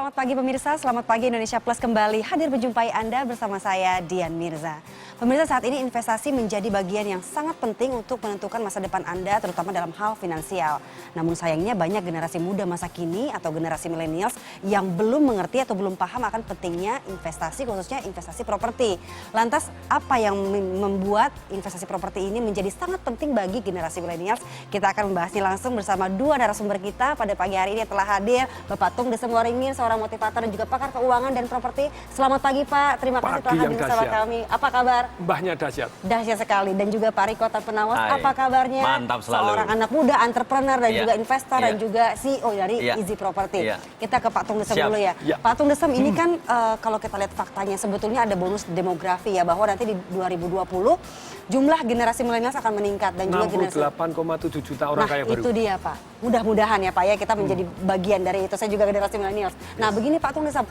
Selamat pagi pemirsa, selamat pagi Indonesia Plus kembali hadir menjumpai Anda bersama saya Dian Mirza. Pemirsa, saat ini investasi menjadi bagian yang sangat penting untuk menentukan masa depan Anda terutama dalam hal finansial. Namun sayangnya banyak generasi muda masa kini atau generasi millennials yang belum mengerti atau belum paham akan pentingnya investasi, khususnya investasi properti. Lantas apa yang membuat investasi properti ini menjadi sangat penting bagi generasi millennials? Kita akan membahasnya langsung bersama dua narasumber kita pada pagi hari ini yang telah hadir. Bapak Tung Desem Waringin, seorang motivator dan juga pakar keuangan dan properti. Selamat pagi Pak, terima kasih telah hadir bersama kami. Apa kabar? Mbahnya dahsyat. Dahsyat sekali. Dan juga Pak Riko Tanpenawas, apa kabarnya? Mantap selalu. Seorang anak muda, entrepreneur dan juga investor dan juga CEO dari Iya. Easy Property. Iya. Kita ke Pak Tung Desem Siap. dulu ya. Iya. Pak Tung Desem, ini kan kalau kita lihat faktanya sebetulnya ada bonus demografi ya, bahwa nanti di 2020 jumlah generasi milenial akan meningkat dan juga generasi 68,7 juta orang kaya baru. itu dia Pak. Mudah-mudahan ya Pak ya kita menjadi bagian dari itu. Saya juga generasi milenial. Nah begini Pak Tung Desem,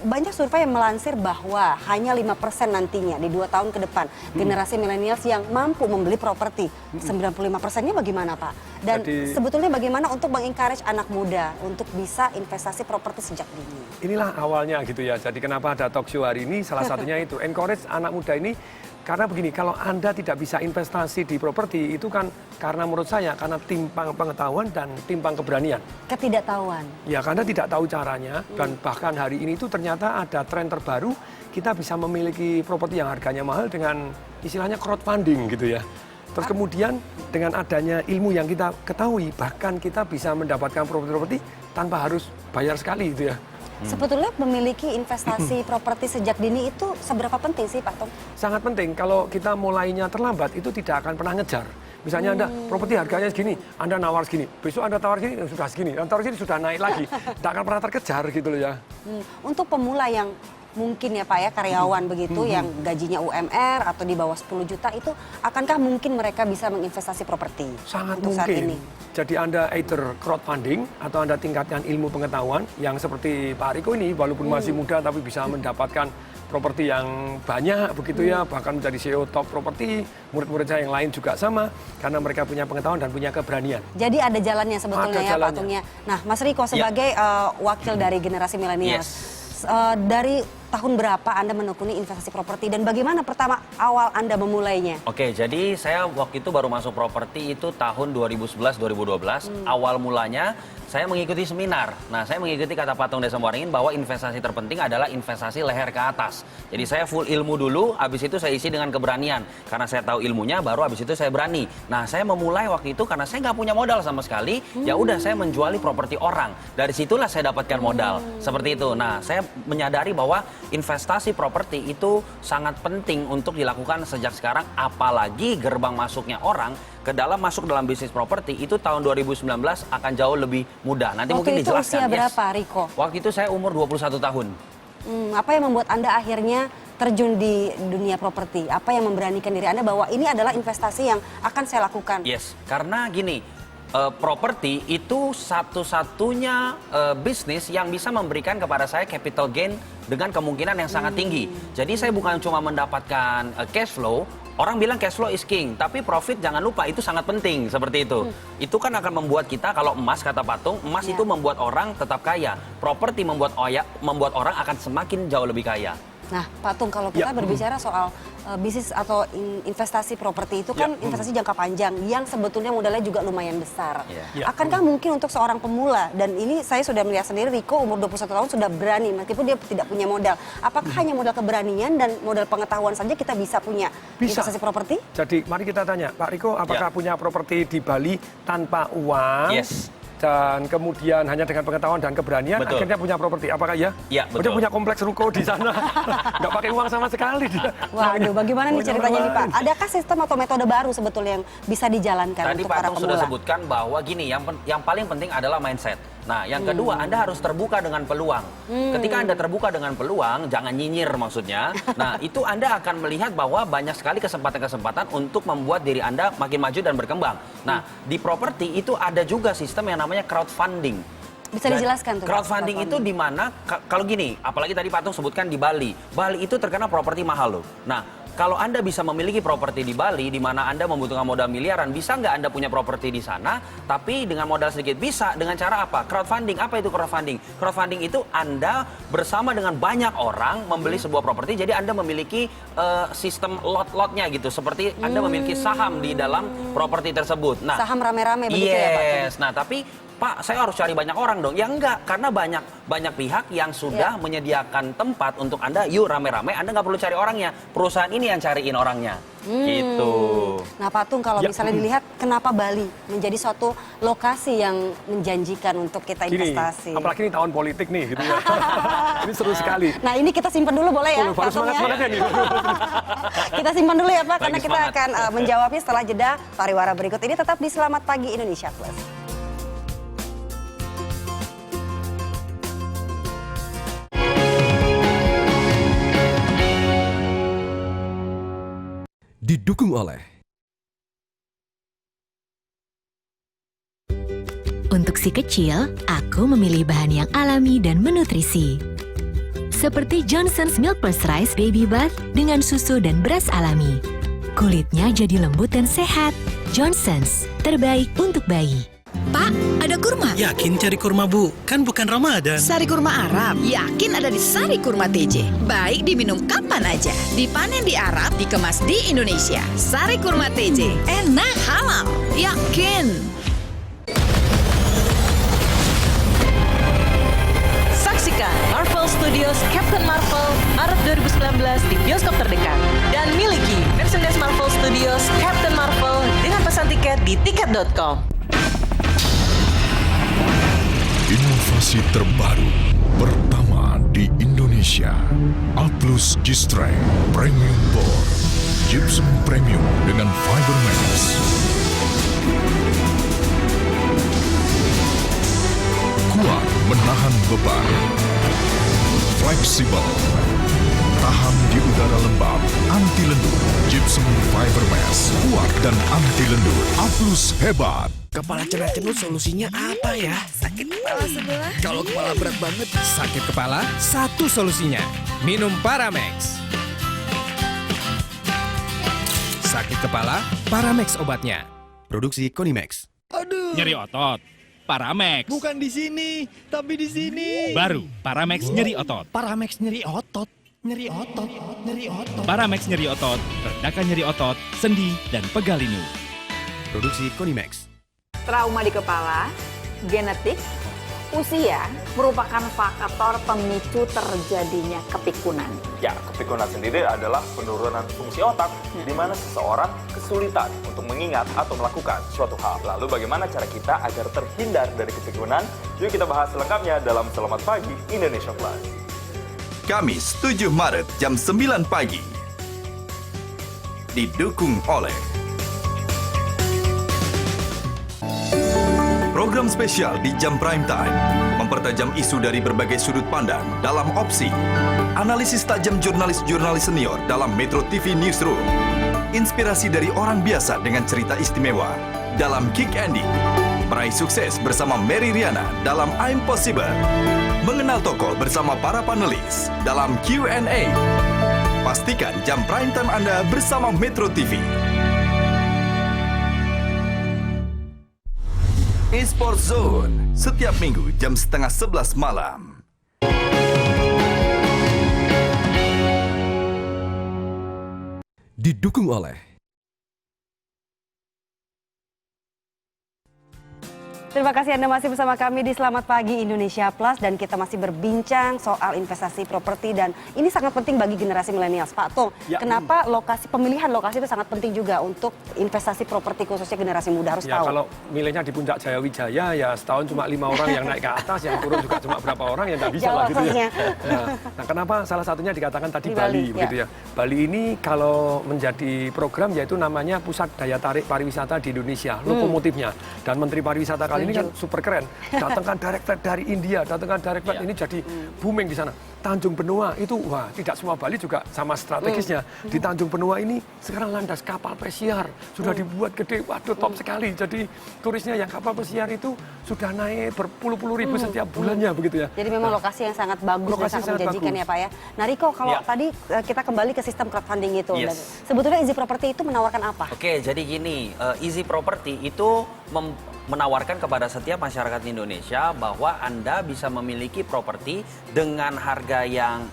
banyak survei yang melansir bahwa hanya 5% nantinya di 2 tahun ke depan generasi milenials yang mampu membeli properti. 95%-nya bagaimana Pak? Dan sebetulnya bagaimana untuk mengencourage anak muda untuk bisa investasi properti sejak dini? Inilah awalnya gitu ya. Jadi kenapa ada talk show hari ini, salah satunya itu. Encourage anak muda ini. Karena begini, kalau Anda tidak bisa investasi di properti, itu kan karena menurut saya, karena timpang pengetahuan dan timpang keberanian. Ketidaktahuan. Ya, karena tidak tahu caranya, dan bahkan hari ini itu ternyata ada tren terbaru, kita bisa memiliki properti yang harganya mahal dengan istilahnya crowdfunding gitu ya. Terus kemudian dengan adanya ilmu yang kita ketahui, bahkan kita bisa mendapatkan properti tanpa harus bayar sekali gitu ya. Sebetulnya memiliki investasi properti sejak dini itu seberapa penting sih Pak Tung? Sangat penting. Kalau kita mulainya terlambat itu tidak akan pernah ngejar. Misalnya Anda properti harganya segini, Anda nawar segini, besok Anda tawar segini, sudah segini, Anda tawar segini sudah naik lagi. Tidak akan pernah terkejar gitu loh ya. Untuk pemula yang mungkin ya Pak ya karyawan begitu yang gajinya UMR atau di bawah 10 juta itu akankah mungkin mereka bisa menginvestasi properti? Sangat untuk saat mungkin. ini? Jadi Anda either crowdfunding atau Anda tingkatkan ilmu pengetahuan yang seperti Pak Riko ini walaupun masih muda tapi bisa mendapatkan properti yang banyak begitu ya, bahkan menjadi CEO top properti, murid-murid saya yang lain juga sama karena mereka punya pengetahuan dan punya keberanian. Jadi ada jalannya sebetulnya Ada ya jalannya. Pak Tungnya. Nah Mas Riko sebagai wakil dari generasi milenial, dari tahun berapa Anda menekuni investasi properti dan bagaimana pertama awal Anda memulainya? Oke, jadi saya waktu itu baru masuk properti itu tahun 2011-2012. Awal mulanya saya mengikuti seminar. Nah, saya mengikuti kata Pak Tung Desem Waringin bahwa investasi terpenting adalah investasi leher ke atas. Jadi saya full ilmu dulu, habis itu saya isi dengan keberanian. Karena saya tahu ilmunya, baru habis itu saya berani. Nah, saya memulai waktu itu karena saya nggak punya modal sama sekali. Ya udah, saya menjuali properti orang. Dari situlah saya dapatkan modal. Seperti itu. Nah, saya menyadari bahwa investasi properti itu sangat penting untuk dilakukan sejak sekarang, apalagi gerbang masuknya orang masuk dalam bisnis properti itu tahun 2019 akan jauh lebih mudah. Nanti mungkin dijelaskan. Waktu itu usia berapa Riko? Waktu itu saya umur 21 tahun. Apa yang membuat Anda akhirnya terjun di dunia properti? Apa yang memberanikan diri Anda bahwa ini adalah investasi yang akan saya lakukan? Yes, karena gini, properti itu satu-satunya bisnis yang bisa memberikan kepada saya capital gain dengan kemungkinan yang sangat tinggi. Jadi saya bukan cuma mendapatkan cash flow. Orang bilang cash flow is king, tapi profit jangan lupa itu sangat penting seperti itu. Itu kan akan membuat kita, kalau emas kata Patung, emas itu membuat orang tetap kaya. Properti membuat orang akan semakin jauh lebih kaya. Nah, Pak Tung, kalau kita berbicara soal bisnis atau investasi properti itu kan investasi jangka panjang yang sebetulnya modalnya juga lumayan besar. Akankah mungkin untuk seorang pemula, dan ini saya sudah melihat sendiri, Riko umur 21 tahun sudah berani meskipun dia tidak punya modal. Apakah hanya modal keberanian dan modal pengetahuan saja kita bisa punya investasi properti? Jadi mari kita tanya, Pak Riko apakah punya properti di Bali tanpa uang? Yes. Dan kemudian hanya dengan pengetahuan dan keberanian akhirnya punya properti. Apakah iya? Iya, betul. Dia punya kompleks ruko di sana. Nggak pakai uang sama sekali dia. Waduh, bagaimana nih ceritanya nih Pak? Adakah sistem atau metode baru sebetulnya yang bisa dijalankan Tadi untuk Pak para Tung pemula? sudah sebutkan bahwa gini, yang paling penting adalah mindset. Nah, yang kedua, Anda harus terbuka dengan peluang. Ketika Anda terbuka dengan peluang, jangan nyinyir maksudnya. Nah, itu Anda akan melihat bahwa banyak sekali kesempatan-kesempatan untuk membuat diri Anda makin maju dan berkembang. Nah, di properti itu ada juga sistem yang namanya crowdfunding. Bisa dijelaskan tuh? Crowdfunding itu di mana, kalau gini, apalagi tadi Pak Tung sebutkan di Bali. Bali itu terkenal properti mahal loh. Nah, kalau Anda bisa memiliki properti di Bali, di mana Anda membutuhkan modal miliaran, bisa nggak Anda punya properti di sana, tapi dengan modal sedikit? Bisa. Dengan cara apa? Crowdfunding. Apa itu crowdfunding? Crowdfunding itu Anda bersama dengan banyak orang membeli sebuah properti, jadi Anda memiliki sistem lot-lotnya gitu, seperti Anda memiliki saham di dalam properti tersebut. Nah, Saham rame-rame begitu ya Pak? yes. Nah, tapi Pak, saya harus cari banyak orang dong. Ya enggak, karena banyak pihak yang sudah menyediakan tempat untuk Anda. Yuk rame-rame, Anda nggak perlu cari orangnya. Perusahaan ini yang cariin orangnya. Gitu. Nah Pak Tung, kalau misalnya dilihat kenapa Bali menjadi suatu lokasi yang menjanjikan untuk kita Gini, investasi? apalagi ini tahun politik nih, gitu ya. Ini seru sekali. Nah ini kita simpan dulu boleh ya Oh, Pak harus Tung ya? semangat-semangatnya nih. Kita simpan dulu ya Pak, karena Lagi kita semangat. akan menjawabnya setelah jeda pariwara berikut ini. Tetap di Selamat Pagi Indonesia Plus. Didukung oleh Untuk si kecil, aku memilih bahan yang alami dan menutrisi. Seperti Johnson's Milk Plus Rice Baby Bath dengan susu dan beras alami. Kulitnya jadi lembut dan sehat. Johnson's, terbaik untuk bayi. Pak, ada kurma? Yakin cari kurma, Bu? Kan bukan Ramadan. Sari kurma Arab? Yakin ada di Sari Kurma TJ. Baik diminum kapan aja. Dipanen di Arab, dikemas di Indonesia. Sari Kurma TJ. Enak, halal. Yakin. Saksikan Marvel Studios Captain Marvel Maret 2019 di bioskop terdekat. Dan miliki merchandise Marvel Studios Captain Marvel dengan pesan tiket di tiket.com. Inovasi terbaru pertama di Indonesia. A+ G-Strength Premium Board. Gypsum Premium dengan Fiber Max. Kuat menahan beban. Fleksibel. Tahan di udara lembab. Anti lendur. Gypsum Fiber Max. Kuat dan anti lendur. A+ hebat. Kepala cenut-cenut solusinya apa ya? Sakit kepala sebelah. Kalau kepala berat banget, sakit kepala, satu solusinya. Minum Paramex. Sakit kepala, Paramex obatnya. Produksi Konimax. Aduh. Nyeri otot, Paramex. Bukan di sini, tapi di sini. Baru, Paramex nyeri otot. Paramex nyeri otot. Nyeri otot, nyeri otot. Paramex nyeri otot, redakan nyeri otot, sendi, dan pegal linu. Produksi Konimax. Trauma di kepala, genetik, usia merupakan faktor pemicu terjadinya kepikunan. Ya, kepikunan sendiri adalah penurunan fungsi otak di mana seseorang kesulitan untuk mengingat atau melakukan suatu hal. Lalu bagaimana cara kita agar terhindar dari kepikunan? Yuk kita bahas selengkapnya dalam Selamat Pagi Indonesia Plus. Kamis 7 Maret jam 9 pagi. Didukung oleh program spesial di jam prime time, mempertajam isu dari berbagai sudut pandang dalam Opsi, analisis tajam jurnalis-jurnalis senior dalam Metro TV Newsroom, inspirasi dari orang biasa dengan cerita istimewa dalam Kick Andy, meraih sukses bersama Mary Riana dalam I'm Possible, mengenal tokoh bersama para panelis dalam Q&A. Pastikan jam prime time Anda bersama Metro TV. Esports Zone, setiap minggu jam 10:30 malam. Didukung oleh Terima kasih Anda masih bersama kami di Selamat Pagi Indonesia Plus dan kita masih berbincang soal investasi properti dan ini sangat penting bagi generasi milenial. Pak Tung, kenapa pemilihan lokasi itu sangat penting juga untuk investasi properti khususnya generasi muda harus Ya, tahu? kalau milihnya di Puncak Jayawijaya ya setahun cuma 5 orang yang naik ke atas, yang turun juga cuma berapa orang ya nggak bisa lah gitu ya. Nah, kenapa salah satunya dikatakan tadi Di Bali, Bali, begitu ya. Bali ini kalau menjadi program yaitu namanya Pusat Daya Tarik Pariwisata di Indonesia, lokomotifnya. Dan Menteri Pariwisata kali ini kan super keren. Datangkan direct flight dari India, datangkan direct flight ini jadi booming di sana. Tanjung Benoa itu, wah tidak semua Bali juga sama strategisnya. Di Tanjung Benoa ini sekarang landas kapal pesiar, sudah dibuat gede, waduh top sekali. Jadi turisnya yang kapal pesiar itu sudah naik berpuluh-puluh ribu setiap bulannya begitu ya. Jadi memang lokasi yang sangat bagus dan sangat menjanjikan ya Pak ya. Nah Riko, kalau tadi kita kembali ke sistem crowdfunding itu, sebetulnya Easy Property itu menawarkan apa? Oke, jadi gini, Easy Property itu menawarkan kepada setiap masyarakat Indonesia bahwa Anda bisa memiliki properti dengan harga yang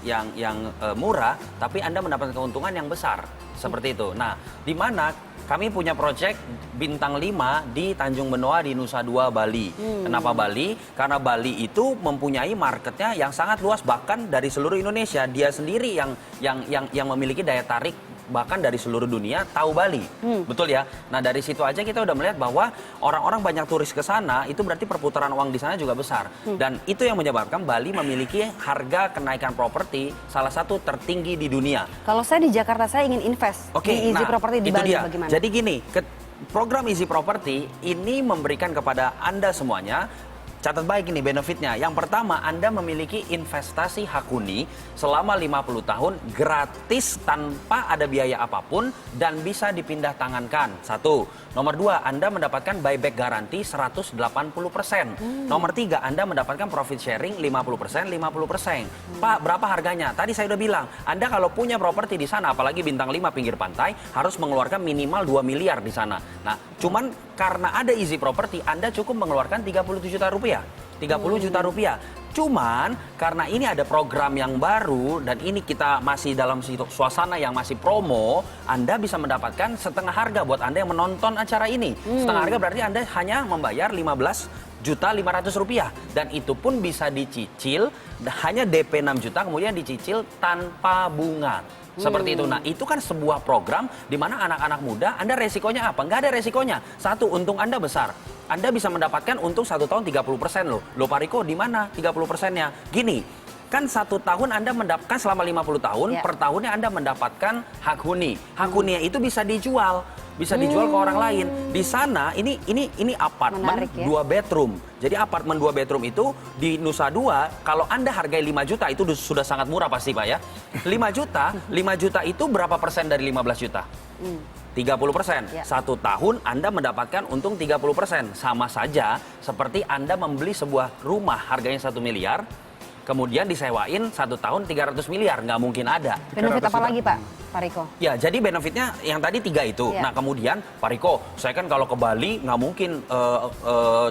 murah, tapi Anda mendapatkan keuntungan yang besar. Seperti itu. Nah, di mana kami punya proyek bintang 5 di Tanjung Benoa di Nusa Dua, Bali. Kenapa Bali? Karena Bali itu mempunyai marketnya yang sangat luas, bahkan dari seluruh Indonesia. Dia sendiri yang memiliki daya tarik bahkan dari seluruh dunia tahu Bali. Betul ya? Nah, dari situ aja kita udah melihat bahwa orang-orang banyak turis ke sana, itu berarti perputaran uang di sana juga besar. Dan itu yang menyebabkan Bali memiliki harga kenaikan properti salah satu tertinggi di dunia. Kalau saya di Jakarta, saya ingin invest di Easy Property di Bali, bagaimana? Jadi gini, program Easy Property ini memberikan kepada Anda semuanya, catat baik ini benefitnya. Yang pertama, Anda memiliki investasi hak huni selama 50 tahun gratis tanpa ada biaya apapun dan bisa dipindah tangankan. 1. Nomor 2, Anda mendapatkan buyback garanti 180%. Nomor 3, Anda mendapatkan profit sharing 50%, 50%. Pak, berapa harganya? Tadi saya udah bilang, Anda kalau punya properti di sana, apalagi bintang 5 pinggir pantai, harus mengeluarkan minimal 2 miliar di sana. Nah, cuman karena ada Easy Property, Anda cukup mengeluarkan 37 juta rupiah. 30 juta rupiah. Cuman karena ini ada program yang baru dan ini kita masih dalam suasana yang masih promo, Anda bisa mendapatkan setengah harga buat Anda yang menonton acara ini. Setengah harga berarti Anda hanya membayar 15.500.000 rupiah dan itu pun bisa dicicil hanya DP 6 juta kemudian dicicil tanpa bunga. Seperti itu. Nah, itu kan sebuah program di mana anak-anak muda, Anda resikonya apa? Nggak ada resikonya. 1, untung Anda besar. Anda bisa mendapatkan untung 1 tahun 30% loh. Loh Pak Riko, di mana 30%-nya? Gini, kan 1 tahun Anda mendapatkan selama 50 tahun, per tahunnya Anda mendapatkan hak huni. Hak huninya itu bisa dijual. Bisa dijual ke orang lain. Di sana ini apartemen 2 bedroom. Jadi apartemen 2 bedroom itu di Nusa Dua, kalau Anda hargai 5 juta itu sudah sangat murah pasti Pak ya. 5 juta itu berapa persen dari 15 juta? 30%. 1 tahun Anda mendapatkan untung 30%. Sama saja seperti Anda membeli sebuah rumah harganya 1 miliar, kemudian disewain 1 tahun 300 miliar, nggak mungkin ada. Benefit apa lagi Pak Riko? Ya, jadi benefitnya yang tadi 3 itu. Nah, kemudian Pak Riko, saya kan kalau ke Bali nggak mungkin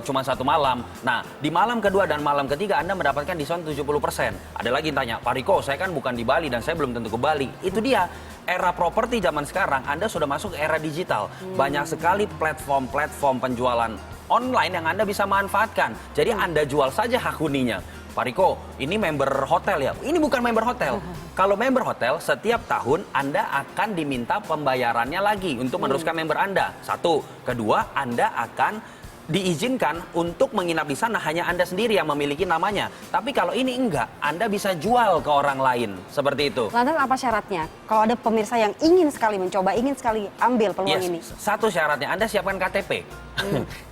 cuma 1 malam. Nah, di malam kedua dan malam ketiga Anda mendapatkan diskon 70%. Ada lagi yang tanya, Pak Riko, saya kan bukan di Bali dan saya belum tentu ke Bali. Itu dia. Era properti zaman sekarang, Anda sudah masuk ke era digital. Banyak sekali platform-platform penjualan online yang Anda bisa manfaatkan. Jadi Anda jual saja hak huninya. Pak Riko, ini member hotel ya? Ini bukan member hotel. Kalau member hotel, setiap tahun Anda akan diminta pembayarannya lagi untuk meneruskan member Anda. 1. Kedua, Anda akan diizinkan untuk menginap di sana hanya Anda sendiri yang memiliki namanya. Tapi kalau ini enggak, Anda bisa jual ke orang lain. Seperti itu. Lantas apa syaratnya? Kalau ada pemirsa yang ingin sekali mencoba, ingin sekali ambil peluang ini. 1 syaratnya, Anda siapkan KTP.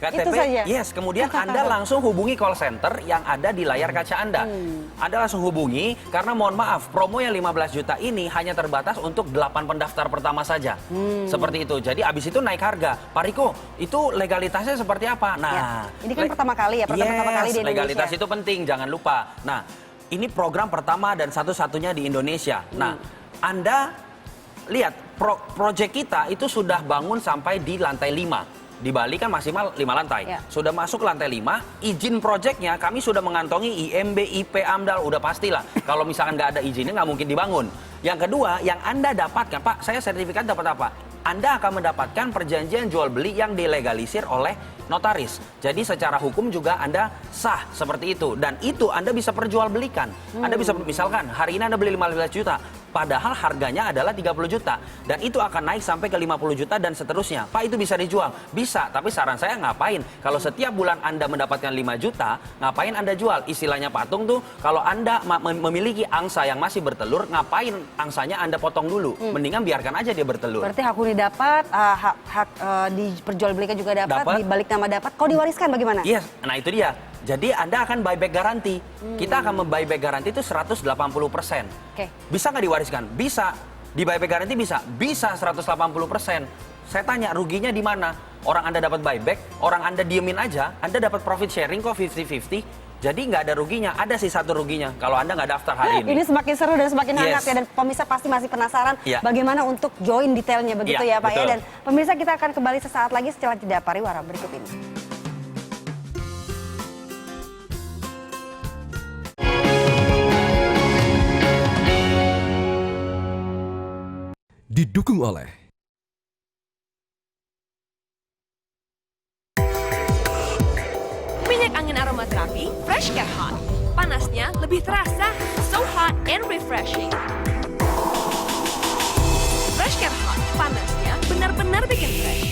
KTP, itu saja? Kemudian Anda langsung hubungi call center yang ada di layar kaca Anda. Anda langsung hubungi, karena mohon maaf, promo yang 15 juta ini hanya terbatas untuk 8 pendaftar pertama saja. Seperti itu. Jadi abis itu naik harga. Pak Riko, itu legalitasnya seperti apa? Nah, ini kan pertama kali ya, pertama kali di Indonesia. Legalitas itu penting, jangan lupa. Nah, ini program pertama dan satu-satunya di Indonesia. Nah, Anda lihat, proyek kita itu sudah bangun sampai di lantai 5. Di Bali kan maksimal 5 lantai. Sudah masuk lantai 5, izin proyeknya kami sudah mengantongi IMB, IP, AMDAL, udah pastilah. Kalau misalkan nggak ada izinnya nggak mungkin dibangun. Yang kedua, yang Anda dapatkan, Pak, saya sertifikat dapat apa? Anda akan mendapatkan perjanjian jual beli yang dilegalisir oleh notaris. Jadi secara hukum juga Anda sah seperti itu. Dan itu Anda bisa perjualbelikan. Anda bisa, misalkan hari ini Anda beli 15 juta. Padahal harganya adalah 30 juta. Dan itu akan naik sampai ke 50 juta dan seterusnya. Pak, itu bisa dijual? Bisa, tapi saran saya ngapain? Kalau setiap bulan Anda mendapatkan 5 juta, ngapain Anda jual? Istilahnya Patung tuh, kalau Anda memiliki angsa yang masih bertelur, ngapain angsanya Anda potong dulu? Mendingan biarkan aja dia bertelur. Berarti hak huni dapat, hak diperjualbelikan juga dapat, dibalik nama dapat. Kalau diwariskan bagaimana? Iya, nah itu dia. Jadi Anda akan buyback garanti. Kita akan membuyback garanti itu 180%. Bisa nggak diwariskan? Bisa. Di buyback garanti bisa. Bisa 180%. Saya tanya ruginya di mana? Orang Anda dapat buyback, orang Anda diemin aja, Anda dapat profit sharing kok 50-50. Jadi nggak ada ruginya, ada sih satu ruginya kalau Anda nggak daftar hari ini. Ini semakin seru dan semakin hangat ya, dan pemirsa pasti masih penasaran bagaimana untuk join detailnya begitu ya Pak ya. Dan pemirsa kita akan kembali sesaat lagi setelah jeda pariwara berikut ini. Didukung oleh minyak angin aromaterapi Fresh Care Hot. Panasnya lebih terasa, so hot and refreshing. Fresh Care Hot, panasnya benar-benar bikin fresh.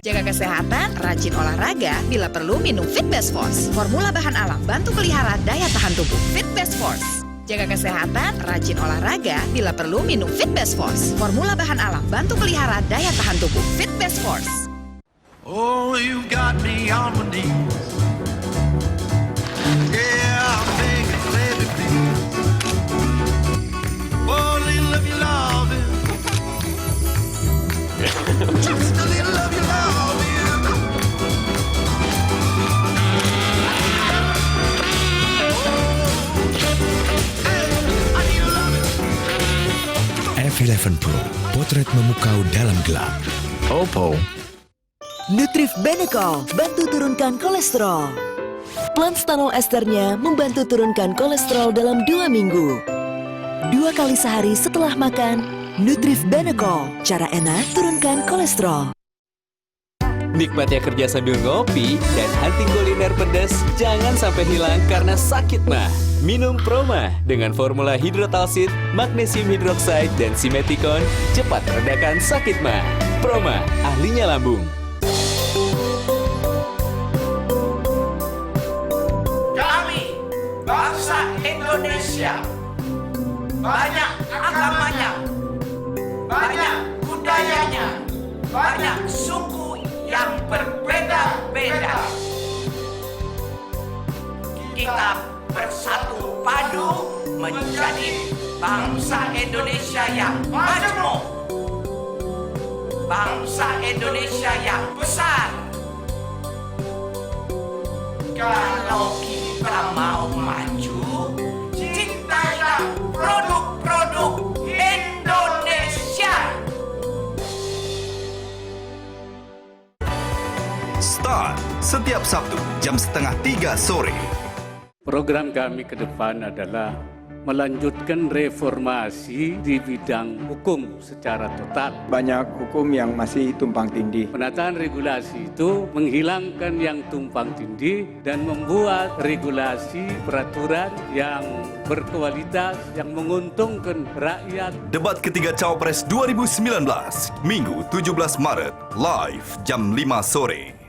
Jaga kesehatan, rajin olahraga, bila perlu minum Fit Best Force. Formula bahan alam bantu pelihara daya tahan tubuh. Fit Best Force. Jaga kesehatan, rajin olahraga, bila perlu minum Fit Best Force. Formula bahan alam bantu pelihara daya tahan tubuh. Fit Best Force. Oh, you've got me on my knees. Yeah, I'm begging, baby, please. Oh, little of your loving. Just a little of your loving. F11 Pro, potret memukau dalam gelap. Oppo. Nutrif Benecol, bantu turunkan kolesterol. Plant stanol esternya membantu turunkan kolesterol dalam 2 minggu. 2 kali sehari setelah makan, Nutrif Benecol, cara enak turunkan kolesterol. Nikmatnya kerja sambil ngopi dan hunting kuliner pedas jangan sampai hilang karena sakit mah. Minum Proma dengan formula hidrotalsit, magnesium hidroksida, dan simeticon cepat meredakan sakit mah. Proma, ahlinya lambung. Kami, bangsa Indonesia, banyak agamanya, banyak budayanya, banyak suku yang berbeda-beda. Kita bersatu padu menjadi bangsa Indonesia yang majemuk, bangsa Indonesia yang besar. Kalau kita mau maju, cintailah produk-produk Indonesia. Start setiap Sabtu jam 2:30 sore. Program kami ke depan adalah melanjutkan reformasi di bidang hukum secara total. Banyak hukum yang masih tumpang tindih. Penataan regulasi itu menghilangkan yang tumpang tindih dan membuat regulasi peraturan yang berkualitas, yang menguntungkan rakyat. Debat ketiga Cawapres 2019, Minggu 17 Maret, live jam 5 sore.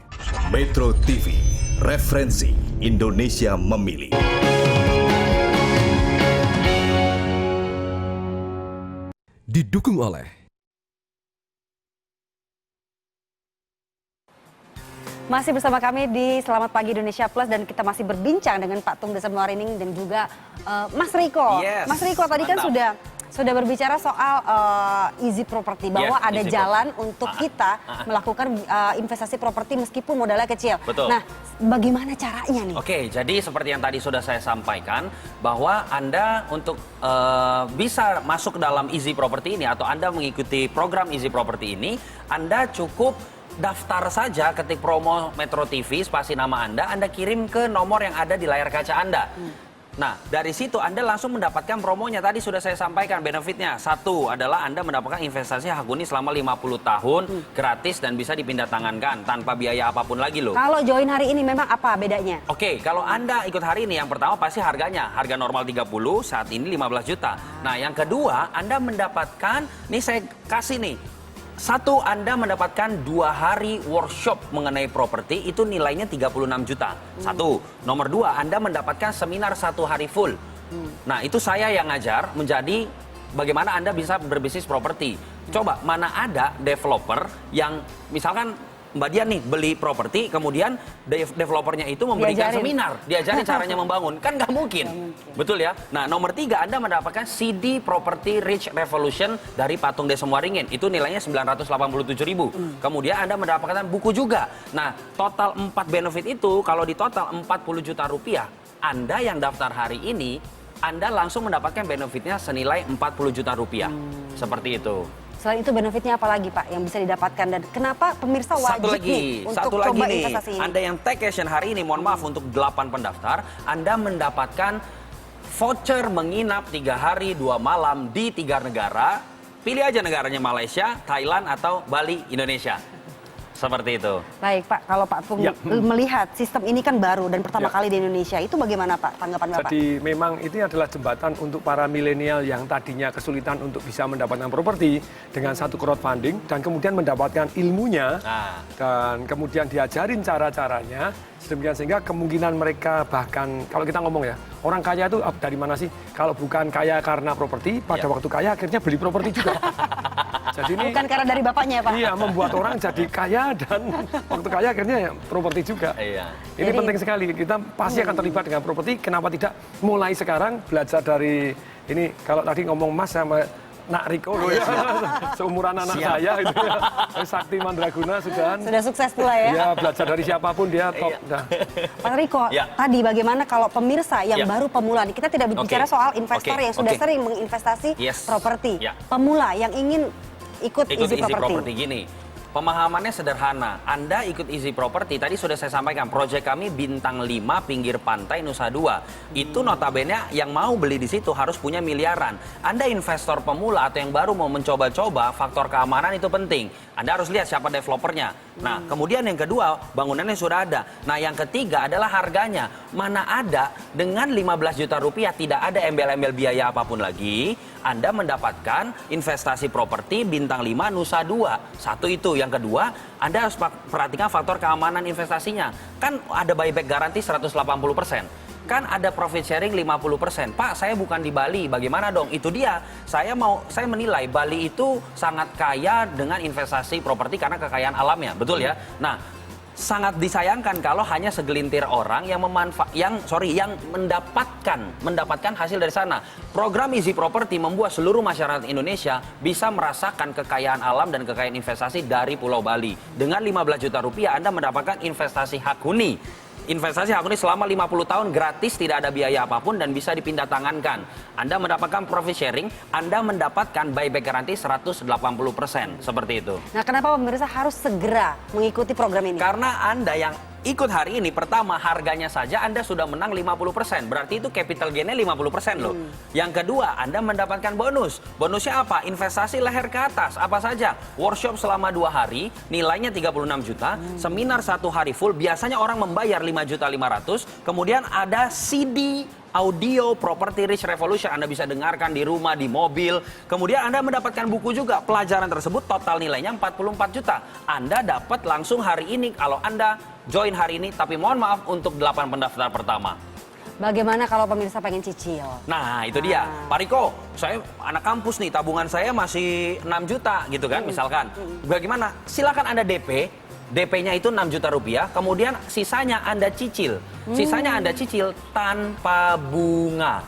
Metro TV, referensi Indonesia memilih. Didukung oleh masih bersama kami di Selamat Pagi Indonesia Plus dan kita masih berbincang dengan Pak Tung Desem Waringin dan juga Mas Riko. Yes, Mas Riko tadi kan sudah berbicara soal easy property, bahwa ada jalan untuk kita melakukan investasi properti meskipun modalnya kecil. Betul. Nah, bagaimana caranya nih? Oke, jadi seperti yang tadi sudah saya sampaikan, bahwa Anda untuk bisa masuk dalam easy property ini atau Anda mengikuti program easy property ini, Anda cukup daftar saja, ketik promo Metro TV, spasi nama Anda kirim ke nomor yang ada di layar kaca Anda. Nah, dari situ Anda langsung mendapatkan promonya. Tadi sudah saya sampaikan benefitnya. Satu adalah Anda mendapatkan investasi hak huni selama 50 tahun, gratis dan bisa dipindah tangankan tanpa biaya apapun lagi loh. Kalau join hari ini memang apa bedanya? Oke, kalau Anda ikut hari ini, yang pertama pasti harganya. Harga normal 30, saat ini 15 juta. Nah, yang kedua, Anda mendapatkan, nih saya kasih nih, satu, Anda mendapatkan 2 hari workshop mengenai properti, itu nilainya 36 juta. Satu. Nomor 2, Anda mendapatkan seminar 1 hari full. Nah, itu saya yang ngajar menjadi bagaimana Anda bisa berbisnis properti. Coba, mana ada developer yang misalkan Mbak Dian nih beli properti, kemudian developernya itu memberikan seminar, diajarin caranya membangun, kan nggak mungkin. Betul ya? Nah, nomor 3, Anda mendapatkan CD Property Rich Revolution dari Patung Desa Muaringin, itu nilainya 987.000. Kemudian Anda mendapatkan buku juga. Nah, total 4 benefit itu, kalau di total 40 juta rupiah, Anda yang daftar hari ini, Anda langsung mendapatkan benefitnya senilai 40 juta rupiah. Seperti itu. Selain itu benefitnya apa lagi Pak yang bisa didapatkan dan kenapa pemirsa wajib nih untuk coba investasi ini? Anda yang take action hari ini, mohon maaf untuk 8 pendaftar, Anda mendapatkan voucher menginap 3 hari 2 malam di 3 negara. Pilih aja negaranya, Malaysia, Thailand atau Bali, Indonesia. Seperti itu. Baik Pak, kalau Pak Pung melihat sistem ini kan baru dan pertama kali di Indonesia, itu bagaimana Pak tanggapan Bapak? Jadi memang ini adalah jembatan untuk para milenial yang tadinya kesulitan untuk bisa mendapatkan properti dengan satu crowdfunding dan kemudian mendapatkan ilmunya dan kemudian diajarin cara-caranya sedemikian sehingga kemungkinan mereka bahkan kalau kita ngomong ya, orang kaya itu dari mana sih? Kalau bukan kaya karena properti, pada waktu kaya akhirnya beli properti juga. Jadi ini, bukan karena dari bapaknya ya Pak? Iya, membuat orang jadi kaya dan waktu kaya akhirnya ya properti juga. Iya. Ini jadi, penting sekali, kita pasti akan terlibat dengan properti, kenapa tidak mulai sekarang belajar dari ini, kalau tadi ngomong Mas sama Nak Riko loh ya, seumuran anak saya itu ya, Sakti Mandraguna sudah sukses pula ya? Ya, belajar dari siapapun dia top. Pak Riko, tadi bagaimana kalau pemirsa yang baru pemula, kita tidak berbicara soal investor yang sudah sering menginvestasi properti, pemula yang ingin ikut Easy Property. Gini, pemahamannya sederhana. Anda ikut Easy Property, tadi sudah saya sampaikan, proyek kami Bintang 5 pinggir pantai Nusa Dua. Itu notabene yang mau beli di situ harus punya miliaran. Anda investor pemula atau yang baru mau mencoba-coba, faktor keamanan itu penting. Anda harus lihat siapa developernya. Nah, kemudian yang kedua, bangunannya sudah ada. Nah, yang ketiga adalah harganya. Mana ada dengan 15 juta rupiah tidak ada embel-embel biaya apapun lagi, Anda mendapatkan investasi properti Bintang 5 Nusa Dua. Satu itu. Yang kedua, Anda harus perhatikan faktor keamanan investasinya. Kan ada buyback garansi 180%. Kan ada profit sharing 50%. Pak, saya bukan di Bali, bagaimana dong? Itu dia. Saya menilai Bali itu sangat kaya dengan investasi properti karena kekayaan alamnya, betul ya? Nah, sangat disayangkan kalau hanya segelintir orang yang mendapatkan hasil dari sana. Program Easy Property membuat seluruh masyarakat Indonesia bisa merasakan kekayaan alam dan kekayaan investasi dari Pulau Bali. Dengan 15 juta rupiah Anda mendapatkan investasi hak huni. Investasi hak huni selama 50 tahun gratis, tidak ada biaya apapun dan bisa dipindah tangankan. Anda mendapatkan profit sharing, Anda mendapatkan buyback garansi 180%. Seperti itu. Nah, kenapa pemirsa harus segera mengikuti program ini? Karena Anda yang ikut hari ini, pertama harganya saja Anda sudah menang 50%. Berarti itu capital gain-nya 50% loh. Yang kedua, Anda mendapatkan bonus. Bonusnya apa? Investasi leher ke atas. Apa saja? Workshop selama 2 hari, nilainya 36 juta. Seminar 1 hari full, biasanya orang membayar 5.500.000. Kemudian ada CD audio Property Rich Revolution, Anda bisa dengarkan di rumah, di mobil. Kemudian Anda mendapatkan buku juga. Pelajaran tersebut total nilainya 44 juta. Anda dapat langsung hari ini kalau Anda join hari ini, tapi mohon maaf untuk 8 pendaftar pertama. Bagaimana kalau pemirsa pengen cicil? Nah, itu dia. Pak Riko, saya anak kampus nih, tabungan saya masih 6 juta gitu kan, misalkan. Bagaimana? Silakan Anda DP. DP-nya itu 6 juta rupiah, kemudian sisanya Anda cicil. Sisanya Anda cicil tanpa bunga.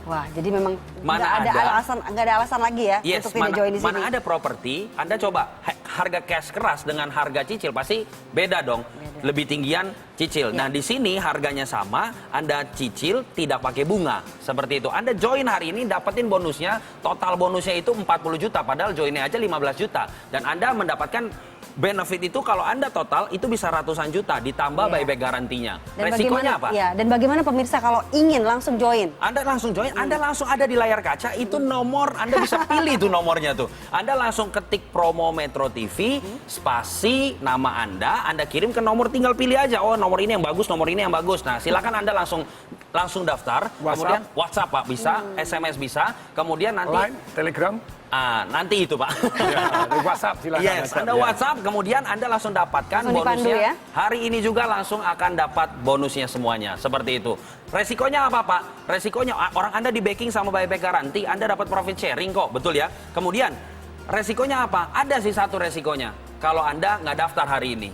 Wah, jadi memang nggak ada alasan lagi ya untuk tidak join di sini. Mana ada properti, Anda coba harga cash keras dengan harga cicil pasti beda dong. Lebih tinggian cicil. Nah, di sini harganya sama, Anda cicil tidak pakai bunga. Seperti itu. Anda join hari ini dapetin bonusnya, total bonusnya itu 40 juta padahal joinnya aja 15 juta dan Anda mendapatkan benefit itu kalau Anda total itu bisa ratusan juta ditambah buyback garantinya. Dan Resikonya apa? Ya, dan bagaimana pemirsa kalau ingin langsung join? Anda langsung join, Anda langsung ada di layar kaca, itu nomor, Anda bisa pilih tuh nomornya tuh. Anda langsung ketik promo Metro TV, spasi, nama Anda kirim ke nomor, tinggal pilih aja, oh nomor ini yang bagus, nomor ini yang bagus. Nah silakan Anda langsung daftar, kemudian WhatsApp Pak bisa, SMS bisa, kemudian nanti Line, Telegram. Nanti itu Pak. Ya, WhatsApp silakan. Yes, Anda WhatsApp, kemudian Anda langsung dapatkan langsung dipandu, bonusnya. ya? Hari ini juga langsung akan dapat bonusnya semuanya, seperti itu. Resikonya apa Pak? Resikonya orang Anda di backing sama buyback garanti, Anda dapat profit sharing kok, betul ya? Kemudian resikonya apa? Ada sih satu resikonya, kalau Anda nggak daftar hari ini.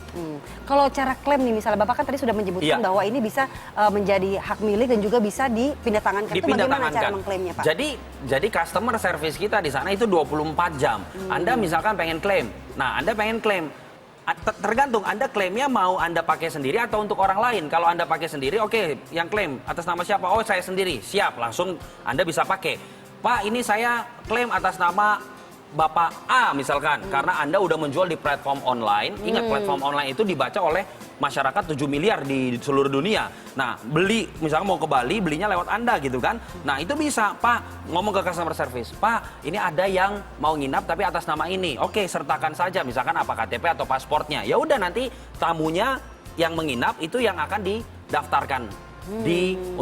Kalau cara klaim nih, misalnya Bapak kan tadi sudah menyebutkan bahwa ini bisa menjadi hak milik dan juga bisa dipindah tangankan. Itu bagaimana cara mengklaimnya Pak? Jadi customer service kita di sana itu 24 jam. Anda misalkan pengen klaim, nah Anda pengen klaim, tergantung Anda klaimnya mau Anda pakai sendiri atau untuk orang lain. Kalau Anda pakai sendiri, oke, yang klaim atas nama siapa? Oh saya sendiri, siap, langsung Anda bisa pakai. Pak ini saya klaim atas nama Bapak A misalkan, karena Anda udah menjual di platform online. Ingat platform online itu dibaca oleh masyarakat 7 miliar di seluruh dunia. Nah beli, misalkan mau ke Bali, belinya lewat Anda gitu kan. Nah itu bisa, Pak ngomong ke customer service, Pak ini ada yang mau nginap tapi atas nama ini. Oke sertakan saja, misalkan apa KTP atau pasportnya. Ya udah nanti tamunya yang menginap itu yang akan didaftarkan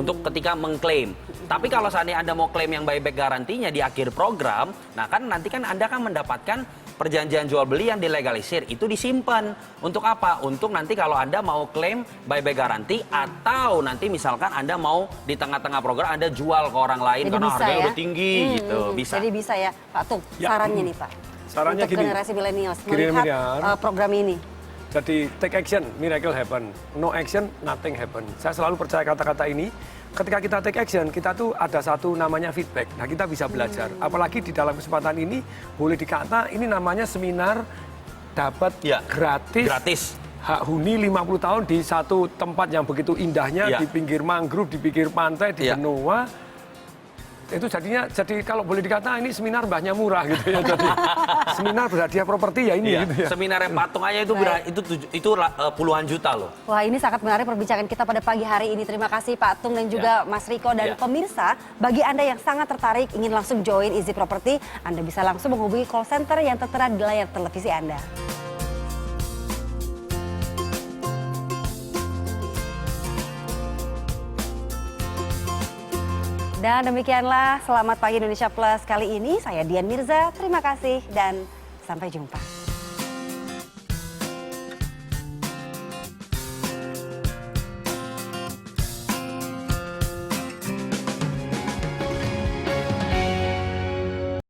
untuk ketika mengklaim. Tapi kalau seandainya Anda mau klaim yang buyback garantinya di akhir program, nah kan nanti kan Anda akan mendapatkan perjanjian jual beli yang dilegalisir, itu disimpan. Untuk apa? Untuk nanti kalau Anda mau klaim buyback garanti atau nanti misalkan Anda mau di tengah-tengah program Anda jual ke orang lain. Jadi karena harganya udah tinggi gitu. Bisa. Jadi bisa ya Pak Tung, sarannya nih Pak. Sarannya untuk gini, generasi milenial melihat program ini. Jadi take action, miracle happen. No action, nothing happen. Saya selalu percaya kata-kata ini. Ketika kita take action, kita tuh ada satu namanya feedback. Nah kita bisa belajar. Apalagi di dalam kesempatan ini, boleh dikata ini namanya seminar dapat gratis. Hak huni 50 tahun di satu tempat yang begitu indahnya, di pinggir mangrove, di pinggir pantai, di benua. Itu jadi kalau boleh dikata ini seminar mbahnya murah gitu ya. Jadi seminar berhadiah properti ya ini gitu ya. Seminar yang patung aja itu puluhan juta loh. Wah ini sangat menarik perbincangan kita pada pagi hari ini. Terima kasih Pak Tung dan juga Mas Riko dan pemirsa. Bagi Anda yang sangat tertarik ingin langsung join Easy Property, Anda bisa langsung menghubungi call center yang tertera di layar televisi Anda. Dan demikianlah Selamat Pagi Indonesia Plus kali ini. Saya Dian Mirza, terima kasih dan sampai jumpa.